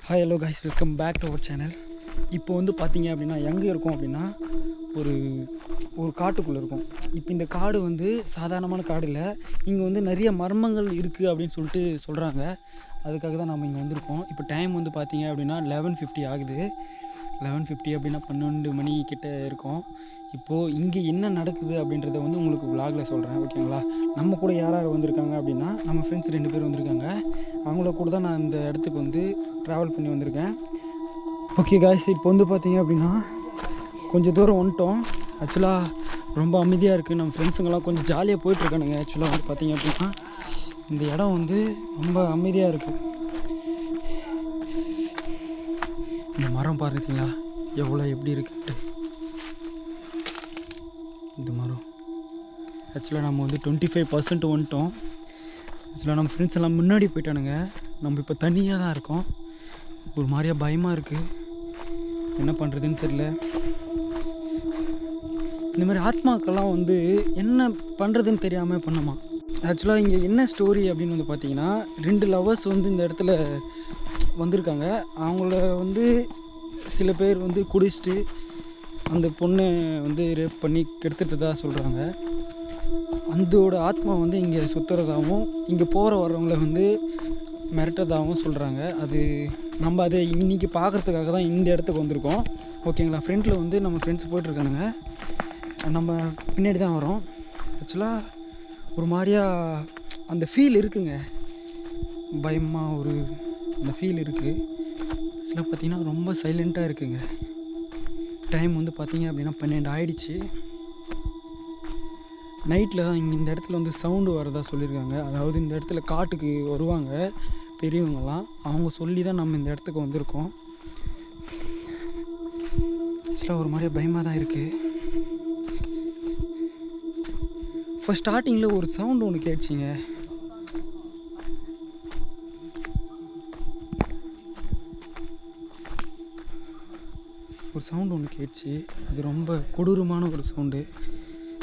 Hi hello guys, welcome back to our channel. இப்போ வந்து பார்த்தீங்க அப்படின்னா எங்கே இருக்கும் அப்படின்னா ஒரு ஒரு காட்டுக்குள்ளே இருக்கும். இப்போ இந்த காடு வந்து சாதாரணமான காடு இல்லை. இங்கே வந்து நிறைய மர்மங்கள் இருக்குது அப்படின்னு சொல்லிட்டு சொல்கிறாங்க. அதுக்காக தான் நம்ம இங்கே வந்திருக்கோம். இப்போ டைம் வந்து பார்த்தீங்க அப்படின்னா 11:50 ஆகுது. 11:50 அப்படின்னா 12 மணி கிட்டே இருக்கும். இப்போது இங்கே என்ன நடக்குது அப்படின்றத வந்து உங்களுக்கு விலாகில் சொல்கிறேன், ஓகேங்களா? நம்ம கூட யார் யார் வந்திருக்காங்க அப்படின்னா நம்ம ஃப்ரெண்ட்ஸ் 2 பேர் வந்திருக்காங்க. அவங்கள கூட தான் நான் இந்த இடத்துக்கு வந்து ட்ராவல் பண்ணி வந்திருக்கேன். ஓகே காய்ஸ், இப்போ வந்து பார்த்தீங்க அப்படின்னா கொஞ்சம் தூரம் வந்துட்டோம். ஆக்சுவலாக ரொம்ப அமைதியாக இருக்குது. நம்ம ஃப்ரெண்ட்ஸுங்கெல்லாம் கொஞ்சம் ஜாலியாக போயிட்டுருக்கானுங்க. ஆக்சுவலாக வந்து பார்த்தீங்க அப்படின்னா இந்த இடம் வந்து ரொம்ப அமைதியாக இருக்குது. இந்த மரம் பாருங்களா எவ்வளோ எப்படி இருக்குன்ட்டு. இந்த மரம் ஆக்சுவலாக நம்ம வந்து 25% வந்துட்டோம். ஆக்சுவலாக நம்ம ஃப்ரெண்ட்ஸ் எல்லாம் முன்னாடி போயிட்டானுங்க. நம்ம இப்போ தனியாக தான் இருக்கோம். ஒரு மாதிரியாக பயமாக இருக்குது. என்ன பண்ணுறதுன்னு தெரில. இந்த மாதிரி ஆத்மாக்கெல்லாம் வந்து என்ன பண்ணுறதுன்னு தெரியாமல் பண்ணுமா. ஆக்சுவலாக இங்கே என்ன ஸ்டோரி அப்படின்னு வந்து பார்த்தீங்கன்னா 2 லவர்ஸ் வந்து இந்த இடத்துல வந்திருக்காங்க. அவங்கள வந்து சில பேர் வந்து குடிச்சிட்டு அந்த பொண்ணை வந்து ரேப் பண்ணி கெடுத்துட்டு தான் சொல்கிறாங்க. அந்தோட ஆத்மா வந்து இங்கே சுற்றுறதாகவும் இங்கே போகிற வர்றவங்கள வந்து மிரட்டதாகவும் சொல்கிறாங்க. அது நம்ம அதை இன்றைக்கி பார்க்குறதுக்காக தான் இந்த இடத்துக்கு வந்திருக்கோம், ஓகேங்களா? ஃப்ரெண்டில் வந்து நம்ம ஃப்ரெண்ட்ஸ் போய்ட்டுருக்கானுங்க, நம்ம பின்னாடி தான் வரோம். ஆக்சுவலாக ஒரு மாதிரியாக அந்த ஃபீல் இருக்குங்க, பயமாக ஒரு அந்த ஃபீல் இருக்குது. ஆக்சுவலாக பார்த்திங்கன்னா ரொம்ப சைலண்ட்டாக இருக்குங்க. டைம் வந்து பார்த்திங்க அப்படின்னா 12 ஆகிடுச்சு. நைட்டில் தான் இங்கே இந்த இடத்துல வந்து சவுண்டு வரதா சொல்லியிருக்காங்க. அதாவது இந்த இடத்துல காட்டுக்கு வருவாங்க பெரியவங்கலாம், அவங்க சொல்லி தான் நம்ம இந்த இடத்துக்கு வந்திருக்கோம். ஆக்சுவலாக ஒரு மாதிரியாக பயமாக தான் இருக்குது. ஃபஸ்ட் ஸ்டார்டிங்கில் ஒரு சவுண்டு ஒன்று கேட்டுச்சிங்க. ஒரு சவுண்டு ஒன்று கேட்டுச்சு. அது ரொம்ப கொடூரமான ஒரு சவுண்டு.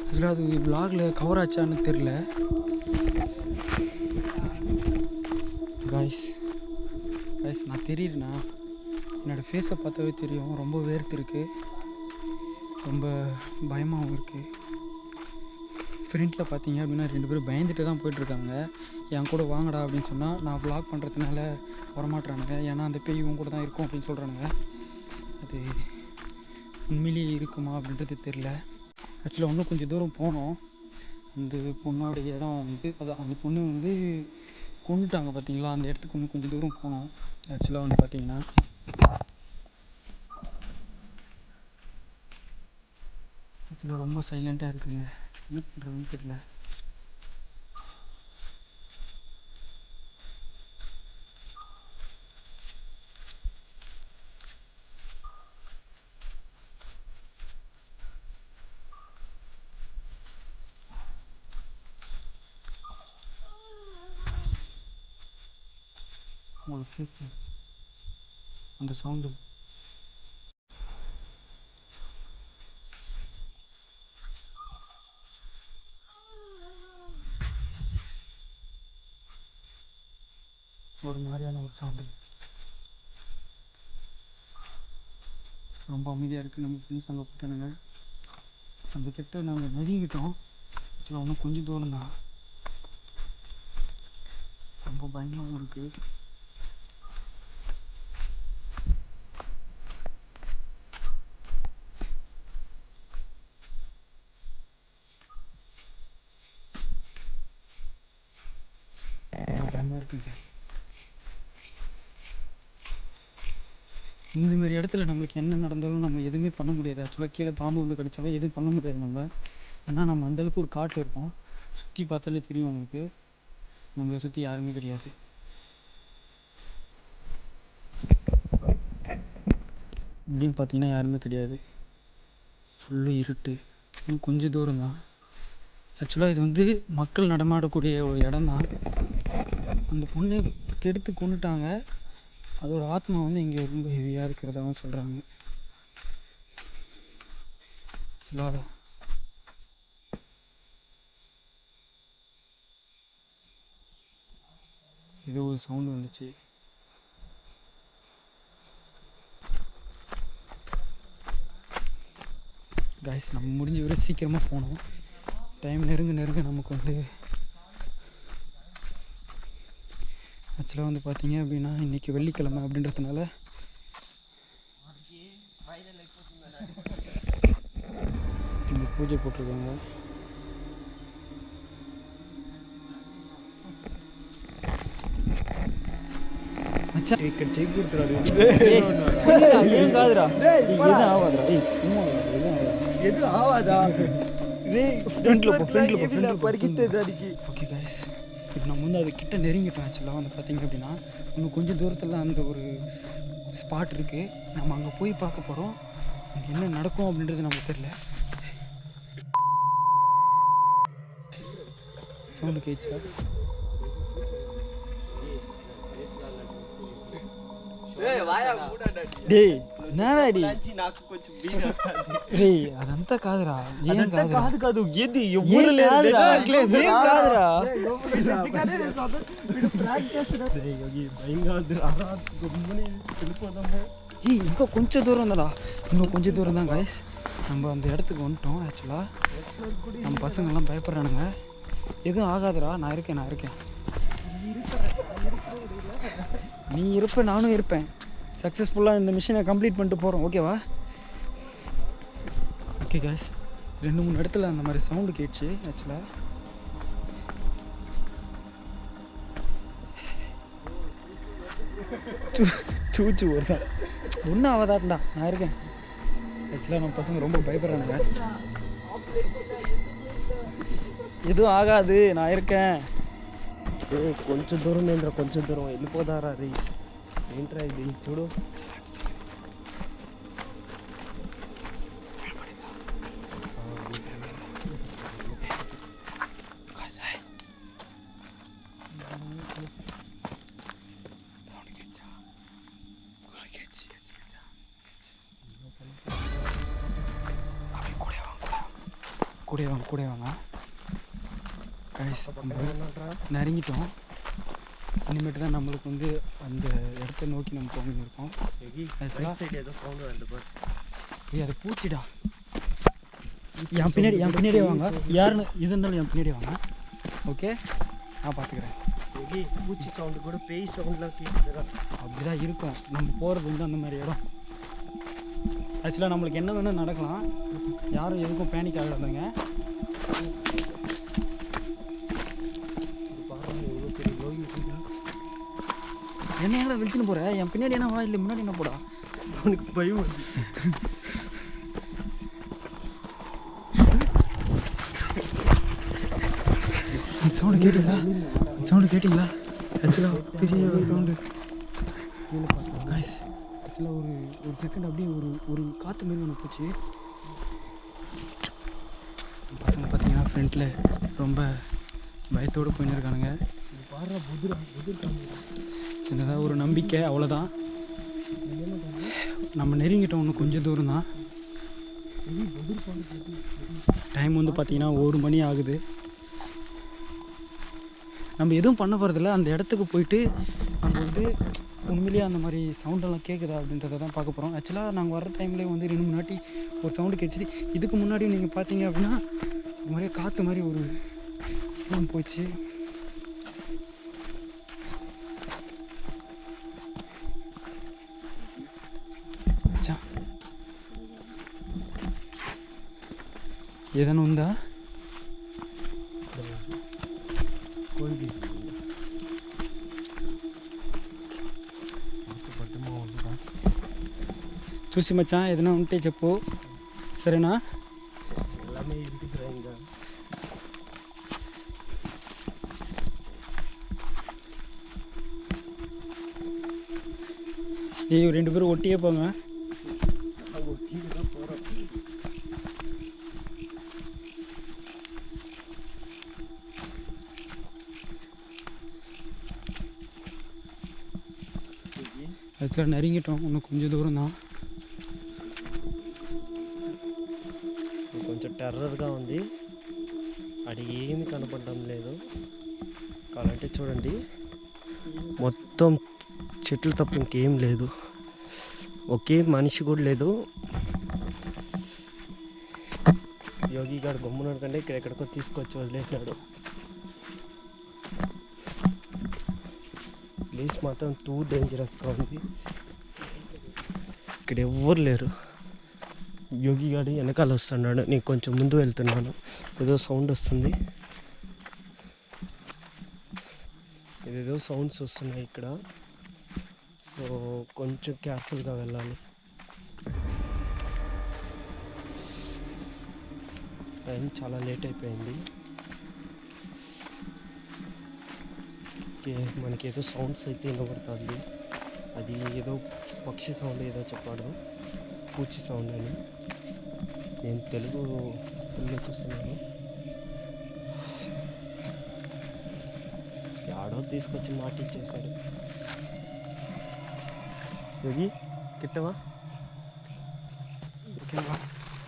ஆக்சுவலாக அது விலாகில் கவர் ஆச்சான்னு தெரில. காய்ஸ் நான் தெரியுறேண்ணா, என்னோடய ஃபேஸை பார்த்தாவே தெரியும். ரொம்ப வேர்த்துருக்கு, ரொம்ப பயமாகவும் இருக்குது. ஃப்ரெண்டில் பார்த்தீங்க அப்படின்னா 2 பேரும் பயந்துட்டு தான் போயிட்டுருக்காங்க. என் கூட வாங்கடா அப்படின்னு சொன்னால் நான் விலாக் பண்ணுறதுனால வரமாட்டுறானுங்க. ஏன்னா அந்த பேய் இவங்க கூட தான் இருக்கும் அப்படின்னு சொல்கிறானுங்க. அது உண்மையிலேயே இருக்குமா அப்படின்றது தெரில. ஆக்சுவலாக இன்னும் கொஞ்சம் தூரம் போனோம். அந்த பொண்ணோட இடம் வந்து அதான் அந்த பொண்ணு வந்து கொண்டுட்டாங்க பார்த்தீங்களா, அந்த இடத்துக்கு இன்னும் கொஞ்சம் தூரம் போனோம். ஆக்சுவலாக வந்து பார்த்தீங்கன்னா ஆக்சுவலாக ரொம்ப சைலண்ட்டாக இருக்குங்க. என்ன பண்ணுறதுன்னு தெரியல. உங்களுக்கு அந்த சவுண்டு ஒரு மாதிரியான ஒரு சவுண்டு, ரொம்ப அமைதியாக இருக்குது. நம்ம ஃப்ரெண்ட்ஸ் அங்கே போட்டானுங்க. அந்த கிட்ட நாங்கள் நெருங்கிட்டோம். ஆக்சுவலாக இன்னும் கொஞ்சம் தூரம் தான். ரொம்ப பயமாகவும் இருக்குது. பயமாக இருக்குங்க. இந்தமாரி இடத்துல நம்மளுக்கு என்ன நடந்தாலும் நம்ம எதுவுமே பண்ண முடியாது. ஆக்சுவலாக கீழே பாம்பு வந்து கடிச்சாலும் எதுவும் பண்ண முடியாது நம்ம. ஏன்னா நம்ம அந்தளவுக்கு ஒரு காட்டில் இருக்கோம். சுற்றி பார்த்தாலே தெரியும் உங்களுக்கு, நம்மளை சுற்றி யாருமே கிடையாது. இப்படின்னு பார்த்தீங்கன்னா யாருமே கிடையாது, ஃபுல்லு இருட்டு. இன்னும் கொஞ்சம் தூரம் தான். ஆக்சுவலாக இது வந்து மக்கள் நடமாடக்கூடிய ஒரு இடம் தான். அந்த பொண்ணு கெடுத்து கொண்டுட்டாங்க. அதோட ஆத்மா வந்து இங்கே ரொம்ப ஹெவியாக இருக்கிறதாகவும் சொல்கிறாங்க. ஆக்சுவலாக இது ஒரு சவுண்டு வந்துச்சு. கைஸ் நம்ம முடிஞ்ச வரை சீக்கிரமாக போகணும். டைம் நெருங்க நமக்கு வந்து ஆக்சுவலாக வந்து பார்த்தீங்க அப்படின்னா இன்றைக்கி வெள்ளிக்கிழமை அப்படின்றதுனால இங்கே பூஜை போட்டிருக்காங்க. செக் கொடுத்துறாரு ஏன் காதுரா எதுவும் ஆகாதுரா எதுவும் ஆகாதா ஓகே கைஸ் இப்போ நம்ம வந்து அது கிட்ட நெருங்கிட்டோம். ஆக்சுவலாக வந்து பார்த்தீங்க அப்படின்னா இன்னும் கொஞ்சம் தூரத்தில் அந்த ஒரு ஸ்பாட் இருக்குது. நம்ம அங்கே போய் பார்க்க போகிறோம். அங்கே என்ன நடக்கும் அப்படின்றது நமக்கு தெரியல. சவுண்டு கேட்சா டேய் என்னடாடி டேய் అదంతా కాదురా ఏం కాదు కాదు ఏది ఎవరు లేదురా ఏం కాదురా వీడు ప్రాంక్ చేస్తున్నాడు డేయ్ యోగి భయం కాదురా గమ్ముని వెళ్ళిపోదాము. ஏய் ఇంకా கொஞ்சம் தூரம் தான்டா, இன்னும் கொஞ்சம் தூரம் தான் गाइस. நம்ம அந்த இடத்துக்கு வந்துட்டோம். ஆக்சுவலாக நம்ம பசங்கள்லாம் பயப்படுறானுங்க. எதுவும் ஆகாதுடா, நான் இருக்கேன். நீ இருப்ப, நானும் இருப்பேன். சக்ஸஸ்ஃபுல்லாக இந்த மிஷினை கம்ப்ளீட் பண்ணிட்டு போகிறோம். ஓகேவா? ஓகே गाइस, 2-3 இடத்துல அந்த மாதிரி சவுண்டு கேட்டுச்சு. ஆக்சுவலாக சூச்சு வருதான், ஒன்றும் ஆகாதாட்டா, நான் இருக்கேன். ஆக்சுவலாக நம்ம பசங்க ரொம்ப பயப்படுறானுங்க. எதுவும் ஆகாது, நான் இருக்கேன். కొంచెం దూరం ఏంద్రా, కొంచెం దూరం వెళ్ళిపోదారా. అది ఏంట్రా ఇది చూడు. கூட வாங்க கைஸ், நெருங்கிட்டோம். இனிமேட்டு தான் நம்மளுக்கு வந்து அந்த இடத்த நோக்கி நம்ம போகணுன்னு இருக்கோம். அது பூச்சிடா. என் பின்னாடியே வாங்க. யாருன்னு இது இருந்தாலும் என் பின்னாடியே வாங்க. ஓகே, நான் பார்த்துக்கிறேன். பூச்சி சவுண்டு கூட பேய் சவுண்ட்லாம் கேட்குதுடா. அப்படிதான் இருக்கும் நம்ம போகிறது வந்து அந்த மாதிரி இடம். ஆக்சுவலாக நம்மளுக்கு என்ன வேணும் நடக்கலாம், யாரும் எதுக்கும் பேனிக் ஆகிடாதுங்க. என்ன எங்களை வெளிச்சுன்னு போகிற? என் பின்னாடி என்ன வா, இல்லை முன்னாடி என்ன போடா? அவனுக்கு பயம் வருது. சவுண்டு கேட்டிங்களா? ஆக்சுவலாக பெரிய சவுண்டு. ஆக்சுவலாக ஒரு செகண்ட் அப்படியே ஒரு காற்று மாரி ஒன்று போச்சு. பசங்க பார்த்தீங்கன்னா ஃப்ரண்ட்டில் ரொம்ப பயத்தோடு போயின்னு இருக்கானுங்க. சின்னதாக ஒரு நம்பிக்கை, அவ்வளோதான். நம்ம நெருங்கிட்டோம், இன்னும் கொஞ்சம் தூரம் தான். டைம் வந்து பார்த்திங்கன்னா 1 மணி ஆகுது. நம்ம எதுவும் பண்ண போகிறதில்ல. அந்த இடத்துக்கு போயிட்டு நம்ம வந்து உண்மையிலேயே அந்த மாதிரி சவுண்டெல்லாம் கேட்குதா அப்படின்றத தான் பார்க்க போகிறோம். ஆக்சுவலாக நாங்கள் வர டைம்லேயே வந்து 2 முன்னாடி ஒரு சவுண்டு கேட்டுச்சு. இதுக்கு முன்னாடி நீங்கள் பார்த்தீங்க அப்படின்னா ஒரு மாதிரியே காற்று மாதிரி ஒரு போச்சு. ఏదైనా ఉందా? చూసి మచ్చా ఏదైనా ఉంటే చెప్పు, సరేనా? ஏய் 2 பேரும் ஒட்டியே போங்க. ஆக்சுவலாக நெருங்கிட்டோம், இன்னும் கொஞ்சம் தூரம் தான். కొంచెం టెర్రర్గా ఉంది. అది ఏమి కనపడడం లేదు. కావాలంటే చూడండి, మొత్తం చెట్లు తప్ప ఇంకేం లేదు. ఒకే మనిషి కూడా లేదు. యోగి గారు గమ్మున్నాడు కంటే ఇక్కడెక్కడికో తీసుకొచ్చి వదిలేసినాడు. ప్లేస్ మాత్రం టూ డేంజరస్గా ఉంది. ఇక్కడ ఎవ్వరు లేరు. యోగి గారు వెనకాల వస్తున్నాడు, నేను కొంచెం ముందు వెళ్తున్నాను. ఏదో సౌండ్ వస్తుంది, ఏదేదో సౌండ్స్ వస్తున్నాయి ఇక్కడ. సో కొంచెం కేర్ఫుల్గా వెళ్ళాలి. టైం చాలా లేట్ అయిపోయింది. ఓకే, మనకి ఏదో సౌండ్స్ అయితే వినబడుతుంది. అది ఏదో పక్షి సౌండ్ ఏదో చెప్పాడు, పూచి సౌండ్ అని. నేను తెలుగులో చూస్తున్నాను. ఆడో తీసుకొచ్చి మాట ఇచ్చేసాడు. யோகி கிட்டவா? ஓகேவா,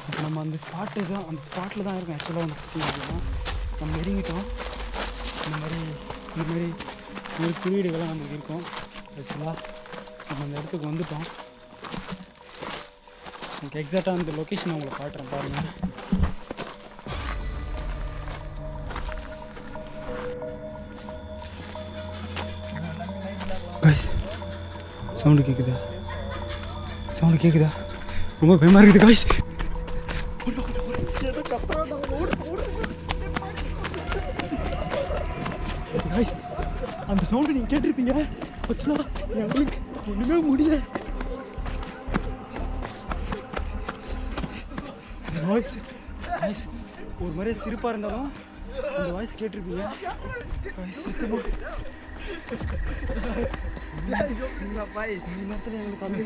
இப்போ நம்ம அந்த ஸ்பாட்டில் தான் இருக்கோம். ஆக்சுவலாக வந்து பார்த்தீங்கன்னா நம்ம இறங்கிட்டோம். இந்த மாதிரி ஒரு குறியீடுகள்லாம் நம்மளுக்கு இருக்கும். ஆக்சுவலாக நம்ம அந்த இடத்துக்கு வந்துட்டோம். எனக்கு எக்ஸாக்டாக அந்த லொக்கேஷன் உங்களை காட்டுறேன் பாருங்கள். சவுண்டு கேட்குதா? ரொம்ப பயமாக இருக்குது காய்ஸ். காய்ஸ், அந்த சவுண்டு நீங்கள் கேட்டிருப்பீங்க. ஆக்சுவலாக எங்களுக்கு ஒன்றுமே முடியல. வாய்ஸ் ஒரு மாதிரியே சிரிப்பாக இருந்தாலும் அந்த வாய்ஸ் கேட்டிருப்பீங்க காய்ஸ். சுத்தமாக இந்த நேரத்தில் எங்களுக்கு அந்த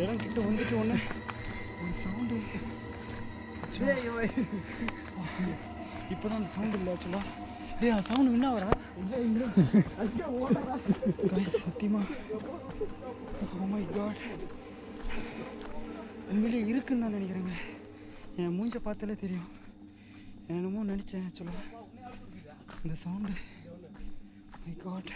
இடம் கிட்ட வந்துட்டு ஒன்று ஒரு சவுண்டு. இப்போ தான் அந்த சவுண்டு இல்லை ஆக்சுவலாக. அந்த சவுண்டு என்ன வரா சத்தியமா? ஓ மை காட், உண்மையிலே இருக்குன்னு நான் நினைக்கிறேங்க. என் மூஞ்ச பார்த்தாலே தெரியும். என்னமோ நினச்சேன் ஆக்சுவலாக இந்த சவுண்டு. மை காட்,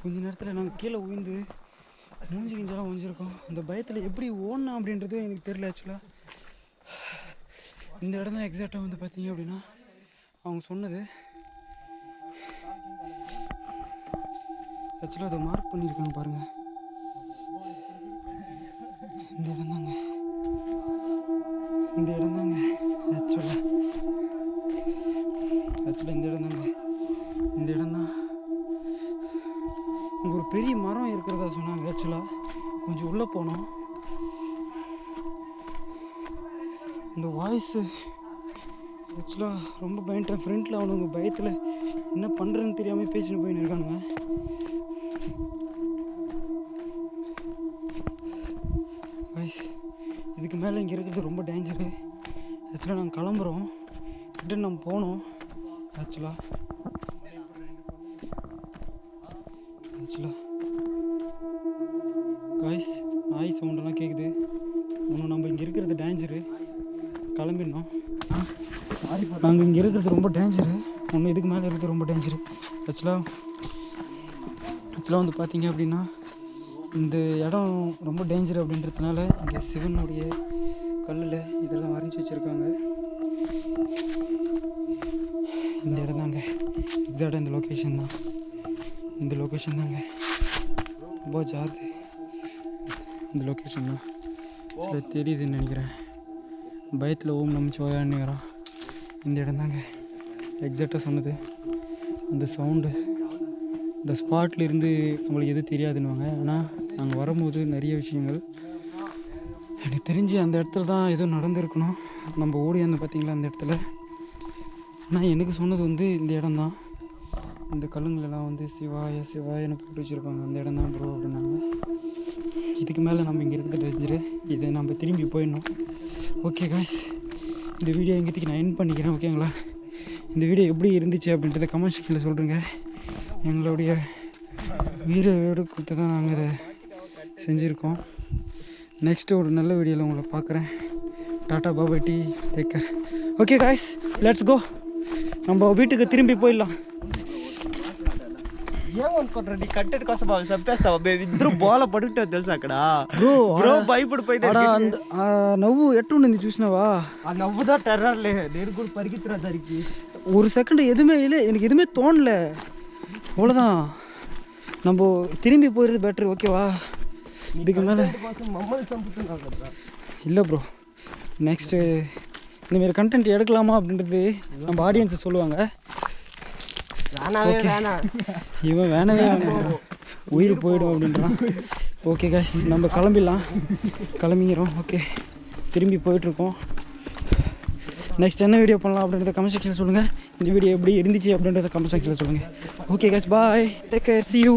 கொஞ்ச நேரத்தில் நாங்கள் கீழே உயிர்ந்து மூஞ்சி கிஞ்செல்லாம் ஒழிஞ்சிருக்கோம். அந்த பயத்தில் எப்படி ஓடணும் அப்படின்றதும் எனக்கு தெரியல ஆக்சுவலாக. இந்த இடம் தான் எக்ஸாக்டாக வந்து பார்த்தீங்க அப்படின்னா அவங்க சொன்னது. ஆக்சுவலாக அதை மார்க் பண்ணியிருக்காங்க பாருங்கள். இந்த இடம் தாங்க ஆக்சுவலாக இந்த இடம் தான். இங்கே ஒரு பெரிய மரம் இருக்கிறதா சொன்னாங்க. ஆக்சுவலாக கொஞ்சம் உள்ளே போனோம். இந்த வாய்ஸு ஆக்சுவலாக ரொம்ப பயன்ட்டேன். ஃப்ரெண்டில் அவனுங்க பயத்தில் என்ன பண்ணுறதுன்னு தெரியாமல் பேசிட்டு போயின்னு இருக்கானுங்க. வாய்ஸ் இதுக்கு மேலே இங்கே இருக்கிறது ரொம்ப டேஞ்சரு. ஆக்சுவலாக நாங்கள் கிளம்புறோம், ரிட்டன் நம்ம போனோம். ஆக்சுவலாக காய்ஸ் நாய் சவுண்டெல்லாம் கேட்குது. ஒன்றும் நம்ம இங்கே இருக்கிறது டேஞ்சரு, கிளம்பிடணும். நாங்கள் இங்கே இருக்கிறது ரொம்ப டேஞ்சரு, ஒன்று இதுக்கு மேலே இருக்கிறது ரொம்ப டேஞ்சரு. ஆக்சுவலாக வந்து பார்த்தீங்க அப்படின்னா இந்த இடம் ரொம்ப டேஞ்சர் அப்படின்றதுனால இங்கே சிவனுடைய கல்லில் இதெல்லாம் வரைஞ்சி வச்சுருக்காங்க. இந்த இடம் தாங்க எக்ஸாக்டாக இந்த லொக்கேஷன் தாங்க. ரொம்ப ஜாது இந்த லொக்கேஷன் தான். சில தெரியுதுன்னு நினைக்கிறேன். பயத்தில் ஓம் நமச்சிவாயான்னுங்கிறான். இந்த இடம் தாங்க எக்ஸாக்டாக சொன்னது. அந்த சவுண்டு இந்த ஸ்பாட்டில் இருந்து நம்மளுக்கு எதுவும் தெரியாதுன்னுவாங்க. ஆனால் நாங்கள் வரும்போது நிறைய விஷயங்கள் எனக்கு தெரிஞ்சு அந்த இடத்துல தான் எதுவும் நடந்திருக்கணும். நம்ம ஓடி அந்த பார்த்திங்களா அந்த இடத்துல. ஆனால் எனக்கு சொன்னது வந்து இந்த இடம் தான். இந்த கல்லுங்களெல்லாம் வந்து சிவாயன்னு போட்டு வச்சுருப்பாங்க. அந்த இடம் தான் ப்ரோ அப்படின்னாங்க. இதுக்கு மேலே நம்ம இங்கே இருக்கிறது டேஞ்சரு. இதை நம்ம திரும்பி போயிடணும். ஓகே காய்ஸ், இந்த வீடியோ எங்கேத்துக்கு நான் எண்ட் பண்ணிக்கிறேன். ஓகேங்களா? இந்த வீடியோ எப்படி இருந்துச்சு அப்படின்றத கமெண்ட் செக்ஷனில் சொல்கிறேங்க. எங்களுடைய வீடியோடு கொடுத்து தான் நாங்கள் இதை செஞ்சுருக்கோம். நெக்ஸ்ட்டு ஒரு நல்ல வீடியோவில் உங்களை பார்க்குறேன். டாட்டா பாபாய் டீ take care. Okay guys, let's go. நம்ம வீட்டுக்கு திரும்பி போயிடலாம். ఏం అనుకుంటారు నీ కంటెంట్ కోసం అవి చంపేస్తావా మేము ఇద్దరు బోల పడుకుంటాం తెలుసా అక్కడ బ్రో బ్రో భయపడిపోయినా ఆ నవ్వు ఎట్టుండింది చూసినావా? ఆ నవ్వుదా టెర్రర్లే నేను కూడా పరిగెత్తురా దానికి ஒரு செகண்ட் எதுவுமே இல்லை, எனக்கு எதுவுமே தோணல. அவ்வளோதான், நம்ம திரும்பி போயிடுறது பெட்ரு. ஓகேவா? இதுக்கு மேலே மம்மல்ని చంపుతున్నావు కదా. இல்லை ப்ரோ, நெக்ஸ்ட்டு இந்தமாரி கண்டென்ட் எடுக்கலாமா அப்படின்றது நம்ம ஆடியன்ஸை சொல்லுவாங்க. வேணாவே வேணாம் இவன் வேணவே வேணாம் உயிர் போயிடும் அப்படின்றான். ஓகே கைஸ், நம்ம கிளம்பிடலாம். கிளம்பிக்கிறோம். ஓகே, திரும்பி போயிட்டுருக்கோம். நெக்ஸ்ட் என்ன வீடியோ பண்ணலாம் அப்படின்றத கமெண்ட் செக்ஷனில் சொல்லுங்கள். இந்த வீடியோ எப்படி இருந்துச்சு அப்படின்றத கமெண்ட் செக்ஷனில் சொல்லுங்கள். Okay guys, bye, take care, see you.